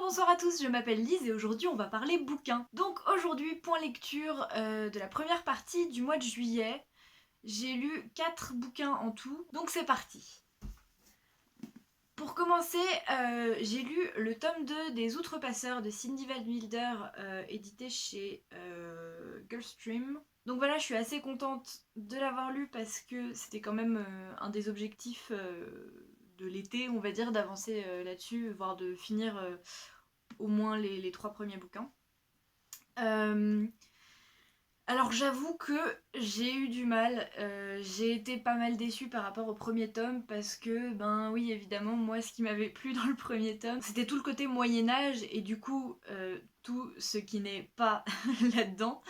Bonsoir à tous, je m'appelle Lise et aujourd'hui on va parler bouquins. Donc aujourd'hui, point lecture de la première partie du mois de juillet. J'ai lu 4 bouquins en tout, donc c'est parti. Pour commencer, j'ai lu le tome 2 des Outrepasseurs de Cindy Van Wilder, édité chez Gulfstream. Donc voilà, je suis assez contente de l'avoir lu parce que c'était quand même un des objectifs de l'été, on va dire, d'avancer là-dessus, voire de finir au moins les 3 premiers bouquins. Alors j'avoue que j'ai eu du mal, j'ai été pas mal déçue par rapport au premier tome parce que, ben oui évidemment, moi ce qui m'avait plu dans le premier tome, c'était tout le côté Moyen-Âge et du coup tout ce qui n'est pas là-dedans,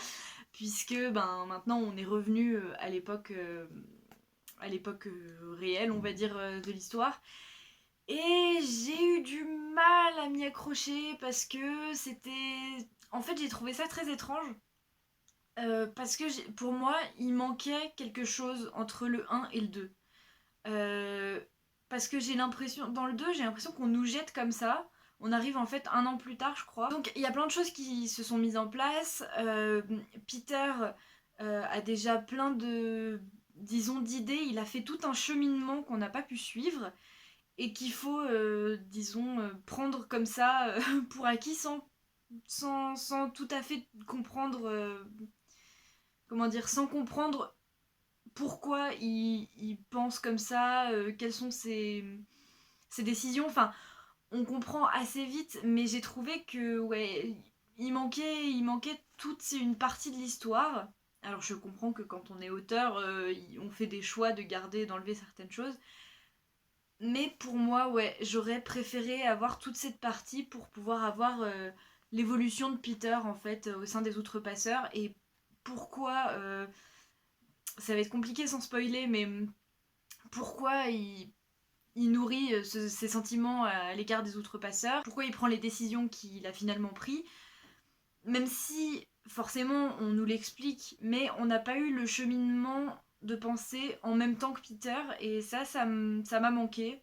puisque ben maintenant on est revenu à l'époque réelle, on va dire, de l'histoire. Et j'ai eu du mal à m'y accrocher parce que c'était... En fait, j'ai trouvé ça très étrange. Parce que pour moi, il manquait quelque chose entre le 1 et le 2. Parce que j'ai l'impression... Dans le 2, j'ai l'impression qu'on nous jette comme ça. On arrive en fait un an plus tard, je crois. Donc il y a plein de choses qui se sont mises en place. Peter a déjà plein de... disons, d'idées. Il a fait tout un cheminement qu'on n'a pas pu suivre et qu'il faut, disons, prendre comme ça pour acquis sans tout à fait comprendre, comment dire, sans comprendre pourquoi il pense comme ça, quelles sont ses décisions. Enfin, on comprend assez vite, mais j'ai trouvé que, ouais, il manquait toute une partie de l'histoire. Alors je comprends que quand on est auteur, on fait des choix de garder, d'enlever certaines choses. Mais pour moi, ouais, j'aurais préféré avoir toute cette partie pour pouvoir avoir l'évolution de Peter en fait au sein des Outrepasseurs et pourquoi, ça va être compliqué sans spoiler, mais pourquoi il nourrit ses sentiments à l'égard des Outrepasseurs, pourquoi il prend les décisions qu'il a finalement prises, même si forcément on nous l'explique, mais on n'a pas eu le cheminement de pensée en même temps que Peter et ça m'a manqué.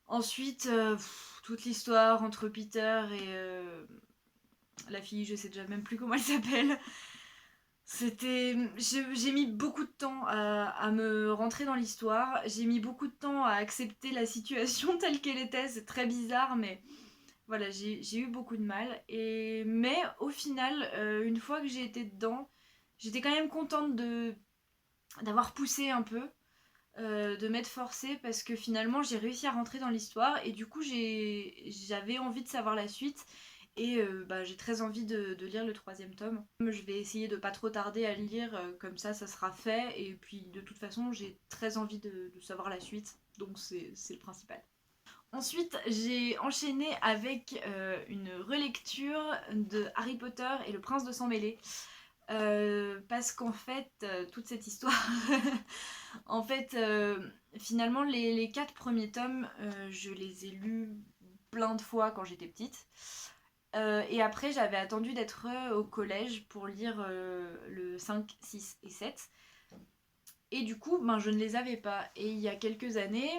Ensuite, toute l'histoire entre Peter et la fille, je sais déjà même plus comment elle s'appelle. J'ai mis beaucoup de temps à me rentrer dans l'histoire. J'ai mis beaucoup de temps à accepter la situation telle qu'elle était. C'est très bizarre, mais voilà, j'ai eu beaucoup de mal. Mais au final, une fois que j'ai été dedans, j'étais quand même contente d'avoir poussé un peu. De m'être forcée parce que finalement j'ai réussi à rentrer dans l'histoire et du coup j'avais envie de savoir la suite et j'ai très envie de lire le 3e tome. Je vais essayer de pas trop tarder à le lire, comme ça sera fait et puis de toute façon j'ai très envie de savoir la suite donc c'est le principal. Ensuite, j'ai enchaîné avec une relecture de Harry Potter et le Prince de Sang-Mêlé. Parce qu'en fait, toute cette histoire, en fait, finalement, les 4 premiers tomes, je les ai lus plein de fois quand j'étais petite. Et après, j'avais attendu d'être au collège pour lire le 5, 6 et 7. Et du coup, ben, je ne les avais pas. Et il y a quelques années,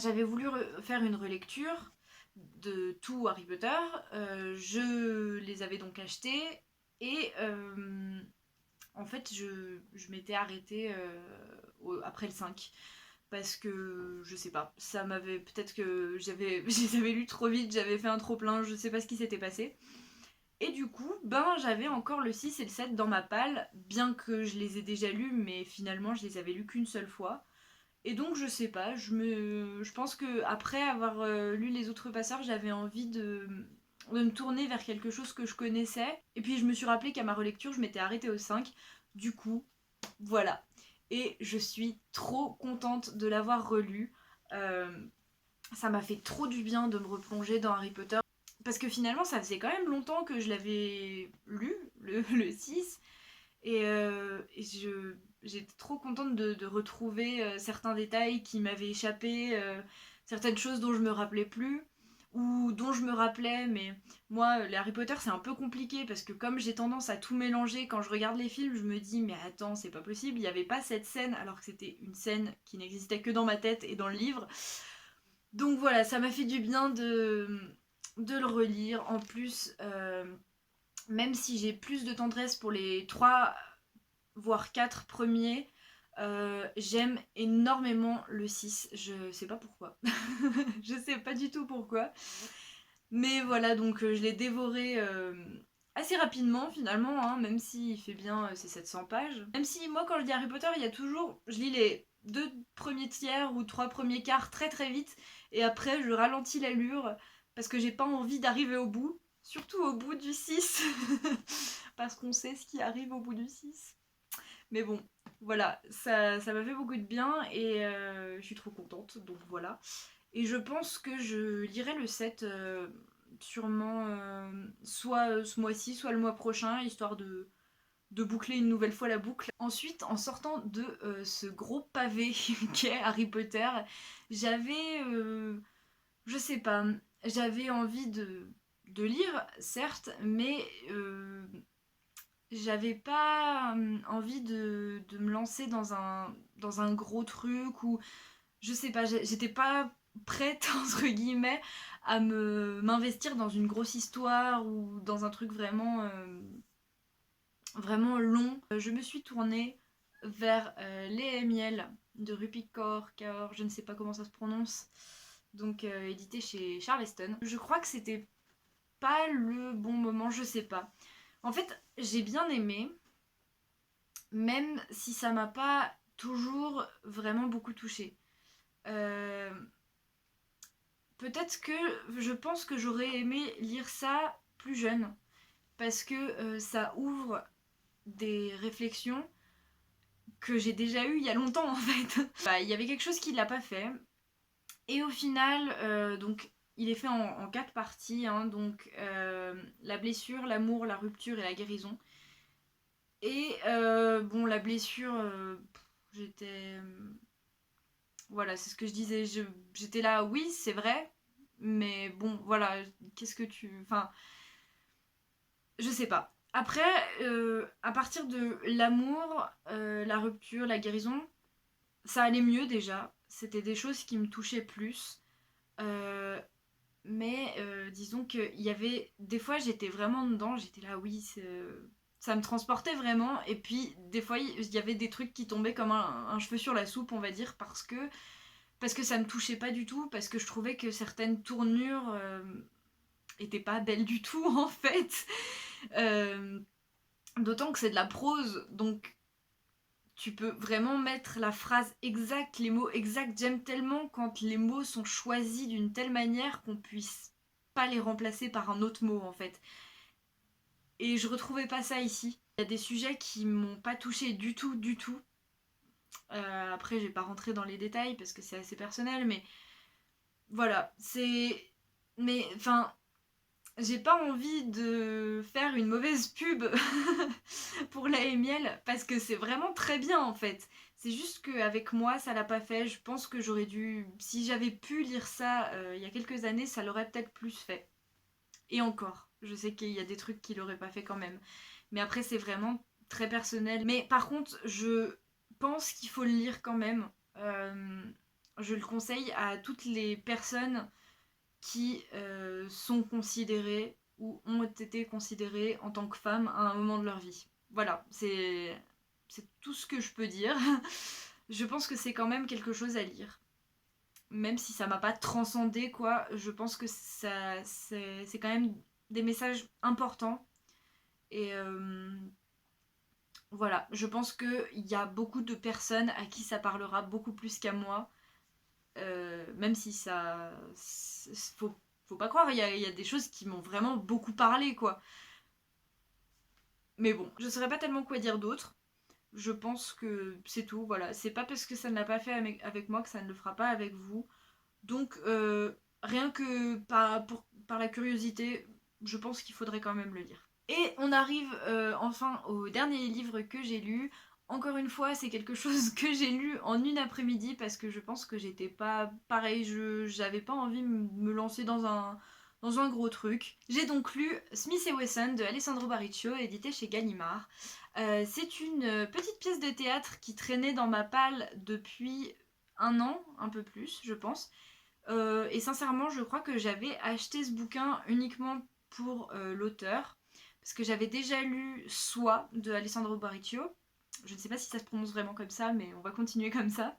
j'avais voulu faire une relecture de tout Harry Potter. Je les avais donc achetés. Et en fait, je m'étais arrêtée après le 5. Parce que je sais pas, ça m'avait. Peut-être que je les avais lus trop vite, j'avais fait un trop plein, je sais pas ce qui s'était passé. Et du coup, ben j'avais encore le 6 et le 7 dans ma palle, bien que je les ai déjà lus, mais finalement je les avais lus qu'une seule fois. Et donc je sais pas, je pense que après avoir lu les autres passeurs, j'avais envie de me tourner vers quelque chose que je connaissais. Et puis je me suis rappelé qu'à ma relecture, je m'étais arrêtée au 5. Du coup, voilà. Et je suis trop contente de l'avoir relu. Euh, Ça m'a fait trop du bien de me replonger dans Harry Potter. Parce que finalement, ça faisait quand même longtemps que je l'avais lu, le 6. Et j'étais trop contente de retrouver certains détails qui m'avaient échappé, certaines choses dont je me rappelais plus, ou dont je me rappelais, mais moi, les Harry Potter, c'est un peu compliqué, parce que comme j'ai tendance à tout mélanger, quand je regarde les films, je me dis, mais attends, c'est pas possible, il n'y avait pas cette scène, alors que c'était une scène qui n'existait que dans ma tête et dans le livre. Donc voilà, ça m'a fait du bien de le relire. En plus, même si j'ai plus de tendresse pour les 3 voire 4 premiers, j'aime énormément le 6. Je sais pas pourquoi. Je sais pas du tout pourquoi. Mais voilà, donc je l'ai dévoré assez rapidement finalement, hein, même s'il fait bien ses 700 pages. Même si moi quand je lis Harry Potter, il y a toujours, je lis les 2 premiers tiers ou 3 premiers quarts très très vite, et après je ralentis l'allure parce que j'ai pas envie d'arriver au bout, surtout au bout du 6, parce qu'on sait ce qui arrive au bout du 6. Mais bon, voilà, ça m'a fait beaucoup de bien et je suis trop contente, donc voilà. Et je pense que je lirai le 7 sûrement soit ce mois-ci, soit le mois prochain, histoire de boucler une nouvelle fois la boucle. Ensuite, en sortant de ce gros pavé qu'est Harry Potter, j'avais, je sais pas, j'avais envie de lire, certes, mais j'avais pas envie de me lancer dans un gros truc ou je sais pas, j'étais pas prête entre guillemets à m'investir dans une grosse histoire ou dans un truc vraiment vraiment long. Je me suis tournée vers Lait et miel de Rupi Kaur, je ne sais pas comment ça se prononce, donc édité chez Charleston. Je crois que c'était pas le bon moment, je sais pas. En fait, j'ai bien aimé, même si ça m'a pas toujours vraiment beaucoup touchée. Euh, Peut-être que je pense que j'aurais aimé lire ça plus jeune, parce que ça ouvre des réflexions que j'ai déjà eues il y a longtemps en fait. Bah, il y avait quelque chose qui l'a pas fait. Et au final, donc il est fait en 4 parties, hein, donc la blessure, l'amour, la rupture et la guérison. Et bon, la blessure, j'étais... voilà, c'est ce que je disais. J'étais là, oui, c'est vrai. Mais bon, voilà, qu'est-ce que tu... Enfin, je sais pas. Après, à partir de l'amour, la rupture, la guérison, ça allait mieux déjà. C'était des choses qui me touchaient plus. Euh, mais disons qu'il y avait... Des fois, j'étais vraiment dedans. J'étais là, oui, ça me transportait vraiment. Et puis, des fois, il y avait des trucs qui tombaient comme un cheveu sur la soupe, on va dire, parce que ça me touchait pas du tout, parce que je trouvais que certaines tournures étaient pas belles du tout, en fait. Euh, D'autant que c'est de la prose, donc tu peux vraiment mettre la phrase exacte, les mots exacts. J'aime tellement quand les mots sont choisis d'une telle manière qu'on puisse pas les remplacer par un autre mot, en fait. Et je retrouvais pas ça ici. Il y a des sujets qui m'ont pas touché du tout, du tout. Après, je vais pas rentrer dans les détails parce que c'est assez personnel, mais voilà, c'est... Mais, enfin, j'ai pas envie de faire une mauvaise pub pour la miel parce que c'est vraiment très bien en fait. C'est juste qu'avec moi, ça l'a pas fait. Je pense que j'aurais dû... Si j'avais pu lire ça il y a quelques années, ça l'aurait peut-être plus fait. Et encore, je sais qu'il y a des trucs qui l'auraient pas fait quand même. Mais après, c'est vraiment très personnel. Mais par contre, je pense qu'il faut le lire quand même. Je le conseille à toutes les personnes qui sont considérées ou ont été considérées en tant que femmes à un moment de leur vie. Voilà, c'est tout ce que je peux dire. Je pense que c'est quand même quelque chose à lire. Même si ça m'a pas transcendé, quoi, je pense que c'est quand même des messages importants. Et voilà, je pense qu'il y a beaucoup de personnes à qui ça parlera beaucoup plus qu'à moi. Même si ça... Faut pas croire, il y a des choses qui m'ont vraiment beaucoup parlé, quoi. Mais bon, je saurais pas tellement quoi dire d'autre. Je pense que c'est tout, voilà. C'est pas parce que ça ne l'a pas fait avec moi que ça ne le fera pas avec vous. Donc, rien que par la curiosité, je pense qu'il faudrait quand même le lire. Et on arrive enfin au dernier livre que j'ai lu. Encore une fois, c'est quelque chose que j'ai lu en une après-midi parce que je pense que j'étais pas pareil, j'avais pas envie de me lancer dans un gros truc. J'ai donc lu Smith et Wesson de Alessandro Bariccio, édité chez Gallimard. C'est une petite pièce de théâtre qui traînait dans ma palle depuis un an, un peu plus, je pense. Et sincèrement, je crois que j'avais acheté ce bouquin uniquement pour l'auteur, parce que j'avais déjà lu Soi de Alessandro Baricchio. Je ne sais pas si ça se prononce vraiment comme ça, mais on va continuer comme ça.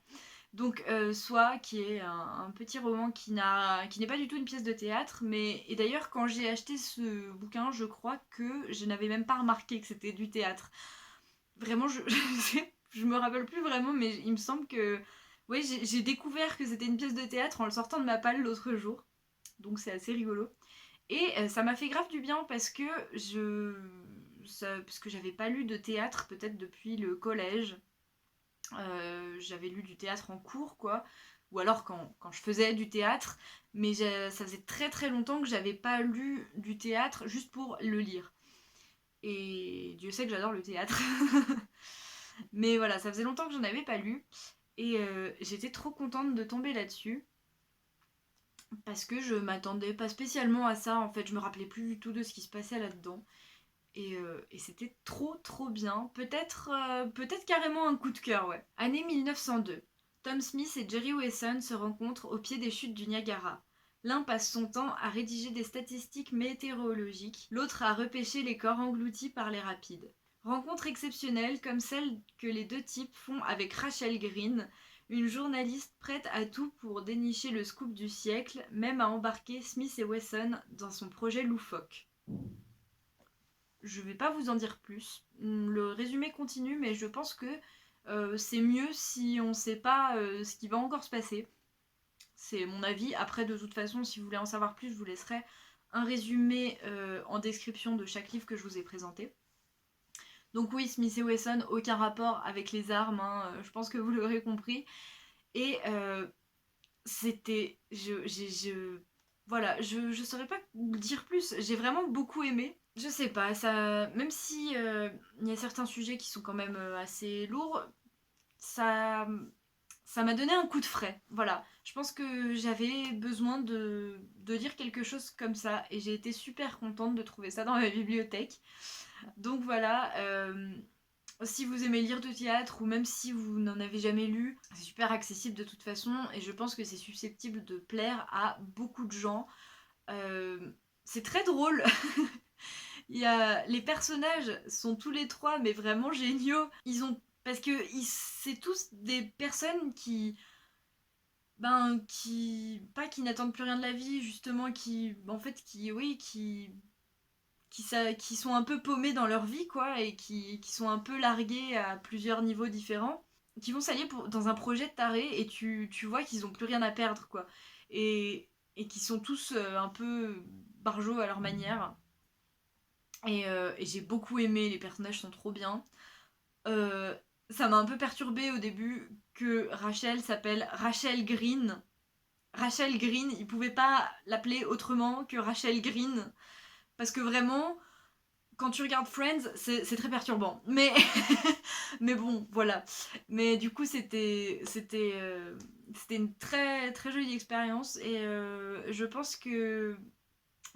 Donc Soi, qui est un petit roman qui n'est pas du tout une pièce de théâtre, mais et d'ailleurs quand j'ai acheté ce bouquin, je crois que je n'avais même pas remarqué que c'était du théâtre. Vraiment, je me rappelle plus vraiment, mais il me semble que oui, j'ai découvert que c'était une pièce de théâtre en le sortant de ma palle l'autre jour. Donc c'est assez rigolo. Et ça m'a fait grave du bien parce que parce que j'avais pas lu de théâtre peut-être depuis le collège. J'avais lu du théâtre en cours, quoi. Ou alors quand je faisais du théâtre. Mais ça faisait très très longtemps que j'avais pas lu du théâtre juste pour le lire. Et Dieu sait que j'adore le théâtre. Mais voilà, ça faisait longtemps que j'en avais pas lu. Et j'étais trop contente de tomber là-dessus. Parce que je m'attendais pas spécialement à ça. En fait, je me rappelais plus du tout de ce qui se passait là-dedans. Et c'était trop trop bien. Peut-être carrément un coup de cœur, ouais. Année 1902. Tom Smith et Jerry Wesson se rencontrent au pied des chutes du Niagara. L'un passe son temps à rédiger des statistiques météorologiques, l'autre à repêcher les corps engloutis par les rapides. Rencontre exceptionnelle comme celle que les deux types font avec Rachel Green, une journaliste prête à tout pour dénicher le scoop du siècle, même à embarquer Smith et Wesson dans son projet loufoque. Je vais pas vous en dire plus. Le résumé continue, mais je pense que c'est mieux si on sait pas ce qui va encore se passer. C'est mon avis. Après, de toute façon, si vous voulez en savoir plus, je vous laisserai un résumé en description de chaque livre que je vous ai présenté. Donc oui, Smith et Wesson, aucun rapport avec les armes, hein, je pense que vous l'aurez compris. Et c'était... voilà, je saurais pas dire plus. J'ai vraiment beaucoup aimé. Je sais pas, ça, même si il y a certains sujets qui sont quand même assez lourds, ça, ça m'a donné un coup de frais. Voilà, je pense que j'avais besoin de lire quelque chose comme ça et j'ai été super contente de trouver ça dans ma bibliothèque. Donc voilà, si vous aimez lire du théâtre ou même si vous n'en avez jamais lu, c'est super accessible de toute façon et je pense que c'est susceptible de plaire à beaucoup de gens. C'est très drôle. Les personnages sont tous les trois mais vraiment géniaux. Parce que c'est tous des personnes qui n'attendent plus rien de la vie, justement, qui sont un peu paumés dans leur vie, quoi, et qui sont un peu largués à plusieurs niveaux différents, qui vont s'allier dans un projet de taré, et tu vois qu'ils ont plus rien à perdre, quoi. Et qui sont tous un peu barjots à leur manière. Et j'ai beaucoup aimé, les personnages sont trop bien. Ça m'a un peu perturbée au début que Rachel s'appelle Rachel Green. Rachel Green, ils pouvaient pas l'appeler autrement que Rachel Green. Parce que vraiment, quand tu regardes Friends, c'est très perturbant. Mais bon, voilà. Mais du coup, c'était une très, très jolie expérience. Et je pense que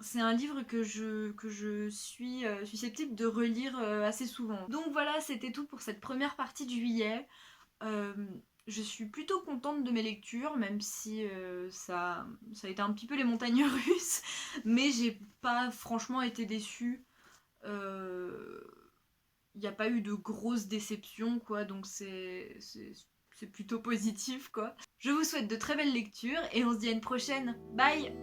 c'est un livre que je suis susceptible de relire assez souvent. Donc voilà, c'était tout pour cette première partie de juillet. Euh, je suis plutôt contente de mes lectures, même si ça a été un petit peu les montagnes russes, mais j'ai pas franchement été déçue. Il n'y a pas eu de grosses déceptions, quoi, donc c'est plutôt positif, quoi. Je vous souhaite de très belles lectures et on se dit à une prochaine. Bye!